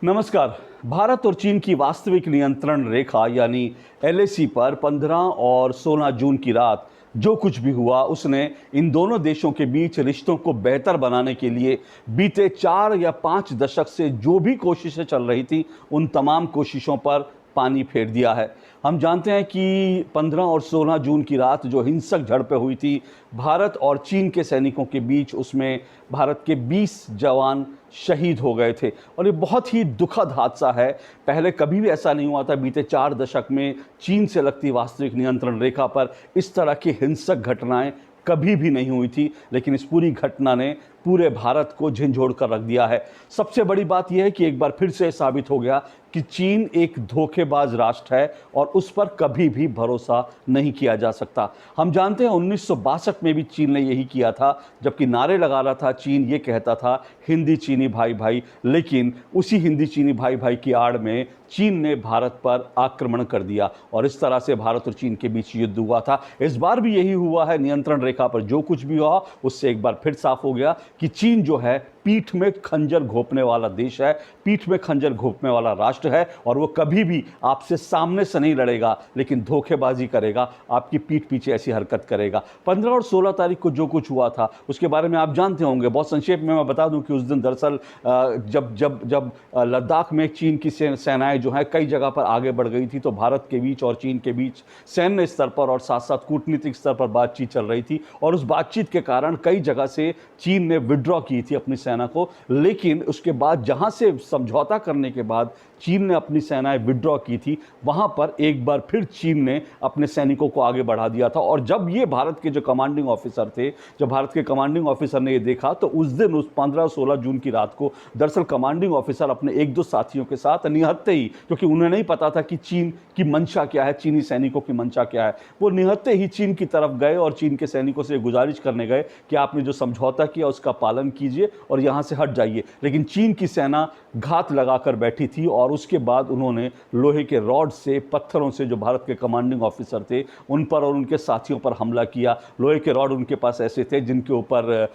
नमस्कार। भारत और चीन की वास्तविक नियंत्रण रेखा यानी एलएसी पर 15 और 16 जून की रात जो कुछ भी हुआ उसने इन दोनों देशों के बीच रिश्तों को बेहतर बनाने के लिए बीते 4 या 5 दशक से जो भी कोशिशें चल रही थी उन तमाम कोशिशों पर पानी फेर दिया है। हम जानते हैं कि 15 और 16 जून की रात जो हिंसक झड़पें हुई थी भारत और चीन के सैनिकों के बीच, उसमें भारत के 20 जवान शहीद हो गए थे और ये बहुत ही दुखद हादसा है। पहले कभी भी ऐसा नहीं हुआ था। बीते 4 दशक में चीन से लगती वास्तविक नियंत्रण रेखा पर इस तरह की हिंसक घटनाएं कभी भी नहीं हुई थी, लेकिन इस पूरी घटना ने पूरे भारत को झंझोड़ कर रख दिया है। सबसे बड़ी बात यह है कि एक बार फिर से साबित हो गया कि चीन एक धोखेबाज राष्ट्र है और उस पर कभी भी भरोसा नहीं किया जा सकता। हम जानते हैं 1962 में भी चीन ने यही किया था, जबकि नारे लगा रहा था चीन, ये कहता था हिंदी चीनी भाई भाई, लेकिन उसी हिंदी चीनी भाई भाई की आड़ में चीन ने भारत पर आक्रमण कर दिया और इस तरह से भारत और चीन के बीच युद्ध हुआ था। इस बार भी यही हुआ है। नियंत्रण रेखा पर जो कुछ भी हुआ उससे एक बार फिर साफ हो गया कि चीन जो है पीठ में खंजर घोंपने वाला देश है, पीठ में खंजर घोंपने वाला राष्ट्र है और वो कभी भी आपसे सामने से नहीं लड़ेगा, लेकिन धोखेबाजी करेगा, आपकी पीठ पीछे ऐसी हरकत करेगा। 15 और 16 तारीख को जो कुछ हुआ था उसके बारे में आप जानते होंगे। बहुत संक्षेप में मैं बता दूं कि उस दिन दरअसल जब जब जब लद्दाख में चीन की सेनाएं जो है कई जगह पर आगे बढ़ गई थी, तो भारत के बीच और चीन के बीच सैन्य स्तर पर और साथ साथ कूटनीतिक स्तर पर बातचीत चल रही थी और उस बातचीत के कारण कई जगह से चीन ने विड्रॉ की थी अपनी सेना को। लेकिन उसके बाद जहां से समझौता करने के बाद चीन ने अपनी सेनाएं विड्रॉ की थी, वहां पर एक बार फिर चीन ने अपने सैनिकों को आगे बढ़ा दिया था। और जब ये भारत के जो कमांडिंग ऑफिसर थे, जब भारत के कमांडिंग ऑफिसर ने ये देखा, तो उस दिन उस 15-16 जून की रात को दरअसल कमांडिंग ऑफिसर अपने एक दो साथियों के साथ निहत्ते ही, क्योंकि उन्हें नहीं पता था कि चीन की मंशा क्या है, चीनी सैनिकों की मंशा क्या है, वो निहत्ते ही चीन की तरफ गए और चीन के सैनिकों से गुजारिश करने गए कि आपने जो समझौता किया उसका पालन कीजिए और यहां से हट जाइए। लेकिन चीन की सेना घात लगाकर बैठी थी और उसके बाद उन्होंने लोहे के रॉड से, पत्थरों से जो भारत के कमांडिंग ऑफिसर थे उन पर और उनके साथियों पर हमला किया। लोहे के रॉड उनके पास ऐसे थे जिनके ऊपर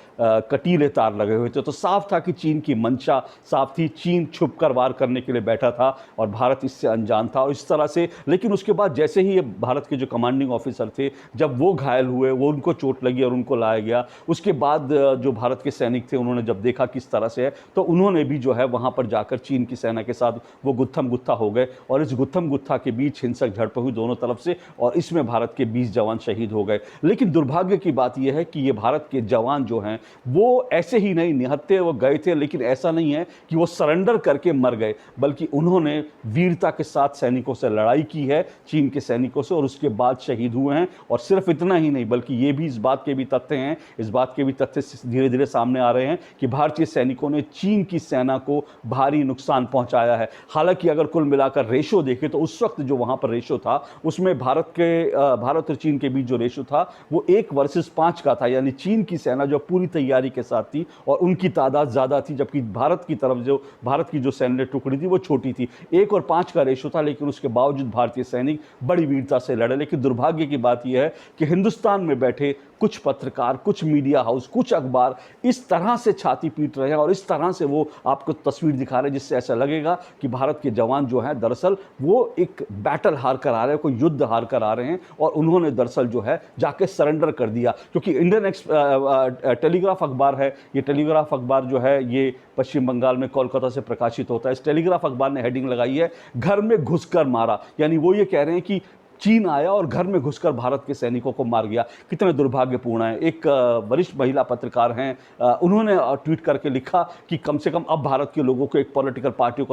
कटीले तार लगे हुए थे। तो साफ था कि चीन की मंशा साफ थी, चीन छुपकर वार करने के लिए बैठा था और भारत इससे अनजान था और इस तरह से। लेकिन उसके बाद जैसे ही ये भारत के जो कमांडिंग ऑफिसर थे, जब वो घायल हुए, वो उनको चोट लगी और उनको लाया गया, उसके बाद जो भारत के सैनिक थे उन्होंने जब देखा किस तरह से है, तो उन्होंने भी जो है वहां पर जाकर चीन की सेना के साथ वो गुत्थम गुत्था हो गए और इस गुत्थम गुत्था के बीच हिंसक झड़प हुई दोनों तरफ से और इसमें भारत के 20 जवान शहीद हो गए। लेकिन दुर्भाग्य की बात यह है कि ये भारत के जवान जो हैं वो ऐसे ही नहीं निहत्ते वो गए थे, लेकिन ऐसा नहीं है कि वो सरेंडर करके मर गए, बल्कि उन्होंने वीरता के साथ सैनिकों से लड़ाई की है, चीन के सैनिकों से, और उसके बाद शहीद हुए हैं। और सिर्फ इतना ही नहीं, बल्कि ये भी इस बात के भी तथ्य हैं, इस बात के भी तथ्य धीरे धीरे सामने आ रहे हैं कि भारतीय सैनिकों ने चीन की सेना को भारी नुकसान पहुंचाया है। हालांकि अगर कुल मिलाकर रेशो देखें तो उस वक्त जो वहां पर रेशो था उसमें भारत और चीन के बीच जो रेशो था वो 1 वर्सेस 5 का था, यानी चीन की सेना जो पूरी तैयारी के साथ थी और उनकी तादाद ज्यादा थी, जबकि भारत की तरफ जो भारत की जो सैन्य टुकड़ी थी वो छोटी थी। 1 और 5 का रेशो था, लेकिन उसके बावजूद भारतीय सैनिक बड़ी वीरता से लड़े। लेकिन दुर्भाग्य की बात यह है कि हिंदुस्तान में बैठे कुछ पत्रकार, कुछ मीडिया हाउस, कुछ अखबार इस तरह से छाती पीट रहे हैं और इस तरह से वो आपको तस्वीर दिखा रहे हैं जिससे ऐसा लगेगा कि भारत के जवान जो हैं दरअसल वो एक बैटल हार कर आ रहे हैं, कोई युद्ध हार कर आ रहे हैं और उन्होंने दरअसल जो है जाके सरेंडर कर दिया। क्योंकि इंडियन टेलीग्राफ अखबार है, ये टेलीग्राफ अखबार जो है ये पश्चिम बंगाल में कोलकाता से प्रकाशित होता है। इस टेलीग्राफ अखबार ने हेडिंग लगाई है, घर में घुसकर मारा। यानी वो ये कह रहे हैं कि चीन आया और घर में घुसकर भारत के सैनिकों को मार गया। कितने दुर्भाग्यपूर्ण है। एक वरिष्ठ महिला पत्रकार हैं, उन्होंने ट्वीट करके लिखा कि कम से कम अब भारत के लोगों को एक पॉलिटिकल पार्टी को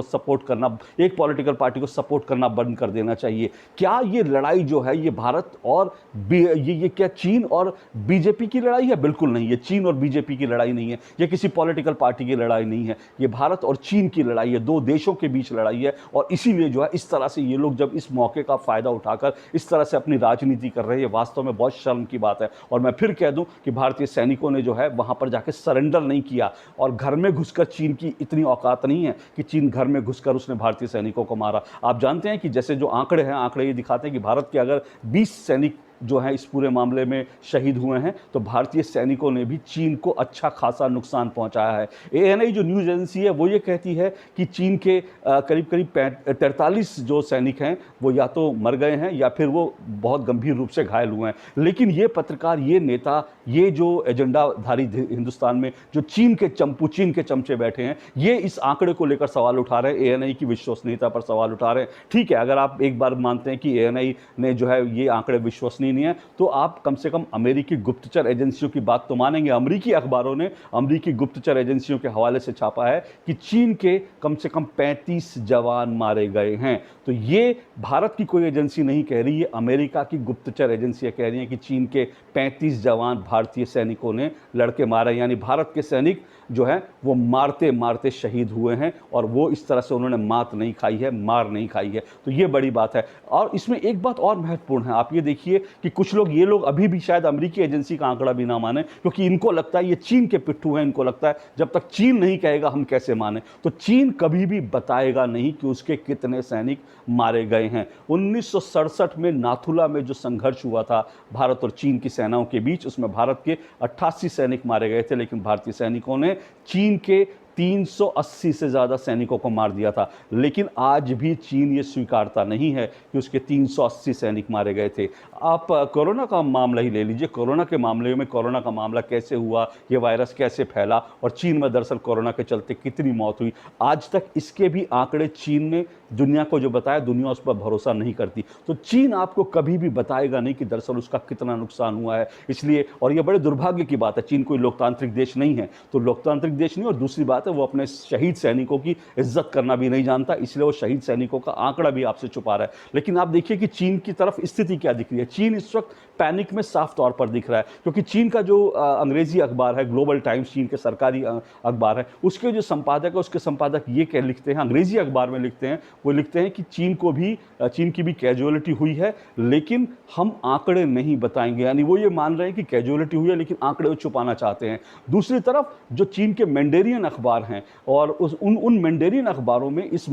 सपोर्ट करना बंद कर देना चाहिए। क्या ये लड़ाई जो है ये भारत और ये क्या चीन और बीजेपी की लड़ाई है? बिल्कुल नहीं, ये चीन और बीजेपी की लड़ाई नहीं है, ये किसी पॉलिटिकल पार्टी की लड़ाई नहीं है, ये भारत और चीन की लड़ाई है, दो देशों के बीच लड़ाई है। और इसीलिए जो है इस तरह से ये लोग जब इस मौके का फायदा उठाकर इस तरह से अपनी राजनीति कर रहे हैं, ये वास्तव में बहुत शर्म की बात है। और मैं फिर कह दूं कि भारतीय सैनिकों ने जो है वहां पर जाके सरेंडर नहीं किया और घर में घुसकर, चीन की इतनी औकात नहीं है कि चीन घर में घुसकर उसने भारतीय सैनिकों को मारा। आप जानते हैं कि जैसे जो आंकड़े हैं, आंकड़े ये दिखाते हैं कि भारत के अगर 20 सैनिक जो हैं इस पूरे मामले में शहीद हुए हैं, तो भारतीय सैनिकों ने भी चीन को अच्छा खासा नुकसान पहुंचाया है। एएनआई जो न्यूज़ एजेंसी है वो ये कहती है कि चीन के करीब करीब 43 जो सैनिक हैं वो या तो मर गए हैं या फिर वो बहुत गंभीर रूप से घायल हुए हैं। लेकिन ये पत्रकार, ये नेता, ये जो एजेंडाधारी हिंदुस्तान में जो चीन के चमचे बैठे हैं, ये इस आंकड़े को लेकर सवाल उठा रहे हैं, एएनआई की विश्वसनीयता पर सवाल उठा रहे हैं। ठीक है, अगर आप एक बार मानते हैं कि एएनआई ने जो है ये आंकड़े विश्वसनीय नहीं है, तो आप कम से कम अमेरिकी गुप्तचर एजेंसियों की बात तो मानेंगे। अमेरिकी अखबारों ने अमेरिकी गुप्तचर एजेंसियों के हवाले से छापा है कि चीन के कम से कम 35 जवान मारे गए हैं। तो ये भारत की कोई एजेंसी नहीं कह रही, ये अमेरिका की गुप्तचर एजेंसियां कह रही हैं कि चीन के 35 जवान भारतीय सैनिकों ने लड़के मारे, यानी भारत के सैनिक जो है वो मारते मारते शहीद हुए हैं और वो इस तरह से उन्होंने मात नहीं खाई है, मार नहीं खाई है। तो ये बड़ी बात है। और इसमें एक बात और महत्वपूर्ण है, आप ये देखिए कि कुछ लोग, ये लोग अभी भी शायद अमेरिकी एजेंसी का आंकड़ा भी ना माने, क्योंकि इनको लगता है ये चीन के पिट्ठू हैं। इनको लगता है जब तक चीन नहीं कहेगा हम कैसे माने। तो चीन कभी भी बताएगा नहीं कि उसके कितने सैनिक मारे गए हैं। 1967 में नाथुला में जो संघर्ष हुआ था भारत और चीन की सेनाओं के बीच, उसमें भारत के 88 सैनिक मारे गए थे, लेकिन भारतीय सैनिकों ने चीन के 380 से ज़्यादा सैनिकों को मार दिया था। लेकिन आज भी चीन ये स्वीकारता नहीं है कि उसके 380 सैनिक मारे गए थे। आप कोरोना का मामला ही ले लीजिए। कोरोना के मामले में कोरोना का मामला कैसे हुआ, ये वायरस कैसे फैला और चीन में दरअसल कोरोना के चलते कितनी मौत हुई, आज तक इसके भी आंकड़े चीन ने दुनिया को जो बताया, दुनिया उस पर भरोसा नहीं करती। तो चीन आपको कभी भी बताएगा नहीं कि दरअसल उसका कितना नुकसान हुआ है। इसलिए, और ये बड़े दुर्भाग्य की बात है, चीन कोई लोकतांत्रिक देश नहीं है। तो लोकतांत्रिक देश नहीं, और दूसरी बात है वो अपने शहीद सैनिकों की इज्जत करना भी नहीं जानता, इसलिए वो शहीद सैनिकों का आंकड़ा भी आपसे छुपा रहा है। लेकिन आप देखिए कि चीन की तरफ स्थिति क्या दिख रही है। चीन इस वक्त पैनिक में साफ तौर पर दिख रहा है, क्योंकि चीन का जो अंग्रेजी अखबार है ग्लोबल टाइम्स, चीन के सरकारी अखबार है, उसके जो संपादक है, उसके संपादक ये क्या लिखते हैं, अंग्रेजी अखबार में लिखते हैं, वो लिखते हैं कि चीन की भी कैजुअलिटी हुई है, लेकिन हम आंकड़े नहीं बताएंगे। यानी वो ये मान रहे हैं कि कैजुअलिटी हुई है, लेकिन आंकड़े वो छुपाना चाहते हैं। दूसरी तरफ जो चीन के मैंडेरियन अखबार हैं, और उन मैंडेरियन अखबारों में इस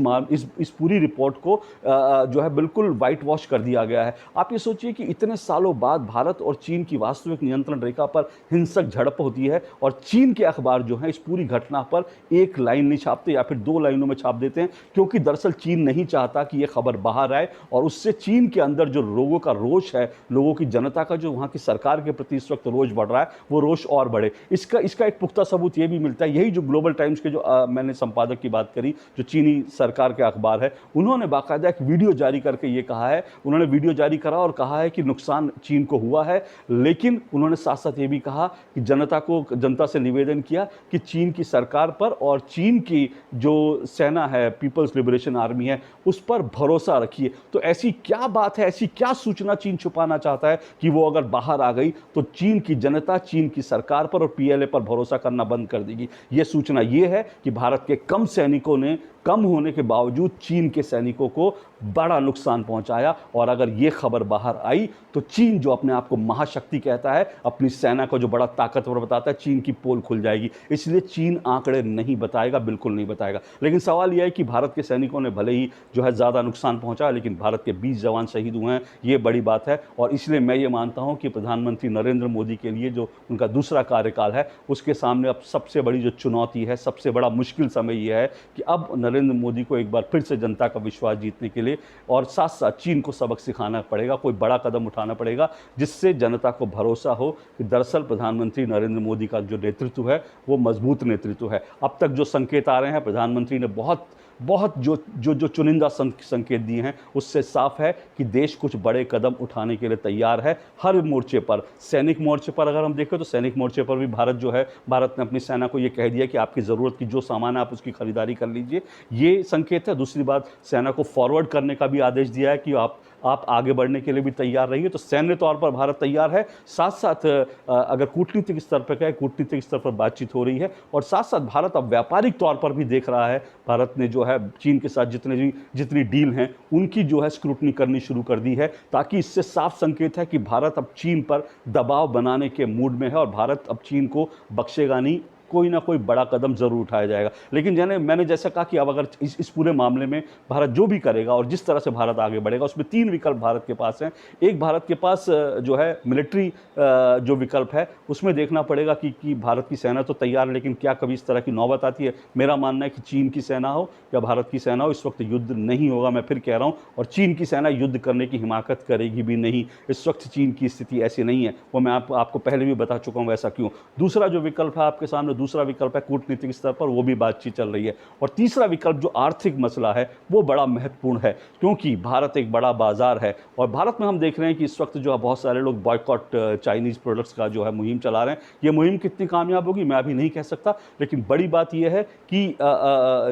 पूरी रिपोर्ट को जो है बिल्कुल वाइट वॉश कर दिया गया है। आप ये सोचिए कि इतने सालों बाद भारत और चीन की वास्तविक नियंत्रण रेखा पर हिंसक झड़प होती है, और चीन के अखबार जो हैं इस पूरी घटना पर एक लाइन नहीं छापते या फिर 2 लाइनों में छाप देते हैं, क्योंकि दरअसल चीन नहीं चाहता कि ये खबर बाहर आए और उससे चीन के अंदर जो लोगों का रोष है, लोगों की जनता का जो वहाँ की सरकार के प्रति इस वक्त रोष बढ़ रहा है, वो रोष और बढ़े। इसका एक पुख्ता सबूत ये भी मिलता है। यही जो ग्लोबल टाइम्स के जो मैंने संपादक की बात करी, जो चीनी सरकार के अखबार है, उन्होंने बाकायदा एक वीडियो जारी करके ये कहा है, उन्होंने वीडियो जारी करा और कहा है कि नुकसान चीन को हुआ है, लेकिन उन्होंने साथ साथ ये भी कहा कि जनता से निवेदन किया कि चीन की सरकार पर और चीन की जो सेना है, पीपल्स लिबरेशन आर्मी है, उस पर भरोसा रखिए। तो ऐसी क्या बात है, ऐसी क्या सूचना चीन छुपाना चाहता है कि वो अगर बाहर आ गई तो चीन की जनता चीन की सरकार पर और पीएलए पर भरोसा करना बंद कर देगी। ये सूचना ये है कि भारत के कम सैनिकों ने कम होने के बावजूद चीन के सैनिकों को बड़ा नुकसान पहुंचाया, और अगर ये खबर बाहर आई तो चीन जो अपने आप को महाशक्ति कहता है, अपनी सेना को जो बड़ा ताकतवर बताता है, चीन की पोल खुल जाएगी। इसलिए चीन आंकड़े नहीं बताएगा, बिल्कुल नहीं बताएगा। लेकिन सवाल यह है कि भारत के सैनिकों ने भले ही जो है ज़्यादा नुकसान पहुंचाया, लेकिन भारत के 20 जवान शहीद हुए हैं, ये बड़ी बात है। और इसलिए मैं ये मानता हूँ कि प्रधानमंत्री नरेंद्र मोदी के लिए जो उनका दूसरा कार्यकाल है, उसके सामने अब सबसे बड़ी जो चुनौती है, सबसे बड़ा मुश्किल समय यह है कि अब नरेंद्र मोदी को एक बार फिर से जनता का विश्वास जीतने के लिए और साथ साथ चीन को सबक सिखाना पड़ेगा, कोई बड़ा कदम उठाना पड़ेगा, जिससे जनता को भरोसा हो कि दरअसल प्रधानमंत्री नरेंद्र मोदी का जो नेतृत्व है वो मजबूत नेतृत्व है। अब तक जो संकेत आ रहे हैं, प्रधानमंत्री ने बहुत जो चुनिंदा संकेत दिए हैं, उससे साफ है कि देश कुछ बड़े कदम उठाने के लिए तैयार है हर मोर्चे पर। सैनिक मोर्चे पर अगर हम देखें तो सैनिक मोर्चे पर भी भारत ने अपनी सेना को ये कह दिया कि आपकी ज़रूरत की जो सामान है आप उसकी खरीदारी कर लीजिए, ये संकेत है। दूसरी बात, सेना को फॉरवर्ड करने का भी आदेश दिया है कि आप आगे बढ़ने के लिए भी तैयार रहिए। तो सैन्य तौर पर भारत तैयार है, साथ साथ अगर कूटनीतिक स्तर पर कहें, कूटनीतिक स्तर पर बातचीत हो रही है, और साथ साथ भारत अब व्यापारिक तौर पर भी देख रहा है। भारत ने जो है चीन के साथ जितनी डील हैं उनकी जो है स्क्रूटनी करनी शुरू कर दी है, ताकि इससे साफ संकेत है कि भारत अब चीन पर दबाव बनाने के मूड में है और भारत अब चीन को बख्शेगा नहीं, कोई ना कोई बड़ा कदम ज़रूर उठाया जाएगा। लेकिन मैंने जैसा कहा कि अब अगर इस पूरे मामले में भारत जो भी करेगा और जिस तरह से भारत आगे बढ़ेगा, उसमें 3 विकल्प भारत के पास हैं। एक, भारत के पास जो है मिलिट्री जो विकल्प है, उसमें देखना पड़ेगा कि भारत की सेना तो तैयार है, लेकिन क्या कभी इस तरह की नौबत आती है? मेरा मानना है कि चीन की सेना हो या भारत की सेना हो, इस वक्त युद्ध नहीं होगा, मैं फिर कह रहा हूँ। और चीन की सेना युद्ध करने की हिमाकत करेगी भी नहीं। इस वक्त चीन की स्थिति ऐसी नहीं है, वो मैं आपको पहले भी बता चुका हूँ ऐसा क्यों। दूसरा जो विकल्प है आपके सामने, दूसरा विकल्प है कूटनीतिक स्तर पर, वो भी बातचीत चल रही है। और तीसरा विकल्प जो आर्थिक मसला है, वो बड़ा महत्वपूर्ण है, क्योंकि भारत एक बड़ा बाजार है और भारत में हम देख रहे हैं कि इस वक्त जो है बहुत सारे लोग बॉयकॉट चाइनीज़ प्रोडक्ट्स का जो है मुहिम चला रहे हैं। ये मुहिम कितनी कामयाब होगी मैं अभी नहीं कह सकता, लेकिन बड़ी बात यह है कि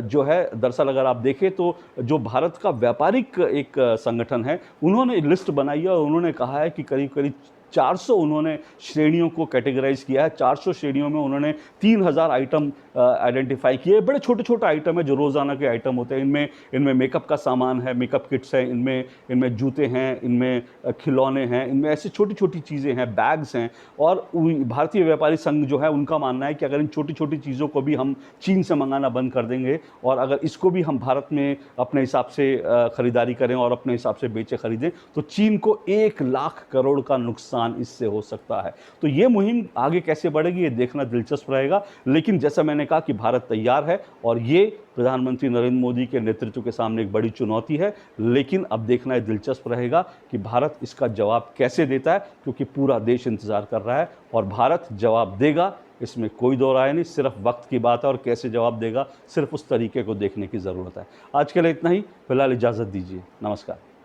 जो है दरअसल अगर आप देखें तो जो भारत का व्यापारिक एक संगठन है, उन्होंने लिस्ट बनाई है और उन्होंने कहा है कि करीब करीब 400 उन्होंने श्रेणियों को कैटेगराइज किया है। 400 श्रेणियों में उन्होंने 3000 आइटम आइडेंटिफाई किए। बड़े छोटे छोटे आइटम है जो रोज़ाना के आइटम होते हैं। इनमें मेकअप का सामान है, मेकअप किट्स हैं, इनमें जूते हैं, इनमें खिलौने हैं, इनमें ऐसी छोटी छोटी चीज़ें हैं, बैग्स हैं। और भारतीय व्यापारी संघ जो है उनका मानना है कि अगर इन छोटी छोटी चीज़ों को भी हम चीन से मंगाना बंद कर देंगे और अगर इसको भी हम भारत में अपने हिसाब से ख़रीदारी करें और अपने हिसाब से बेचे खरीदें, तो चीन को 1 लाख करोड़ का नुकसान इससे हो सकता है। तो ये मुहिम आगे कैसे बढ़ेगी ये देखना दिलचस्प रहेगा। लेकिन जैसा मैंने कहा कि भारत तैयार है और ये प्रधानमंत्री नरेंद्र मोदी के नेतृत्व के सामने एक बड़ी चुनौती है। लेकिन अब देखना है दिलचस्प रहेगा कि भारत इसका जवाब कैसे देता है, क्योंकि पूरा देश इंतजार कर रहा है और भारत जवाब देगा, इसमें कोई दो राय नहीं। सिर्फ वक्त की बात है और कैसे जवाब देगा, सिर्फ उस तरीके को देखने की ज़रूरत है। आज के लिए इतना ही, फिलहाल इजाज़त दीजिए। नमस्कार।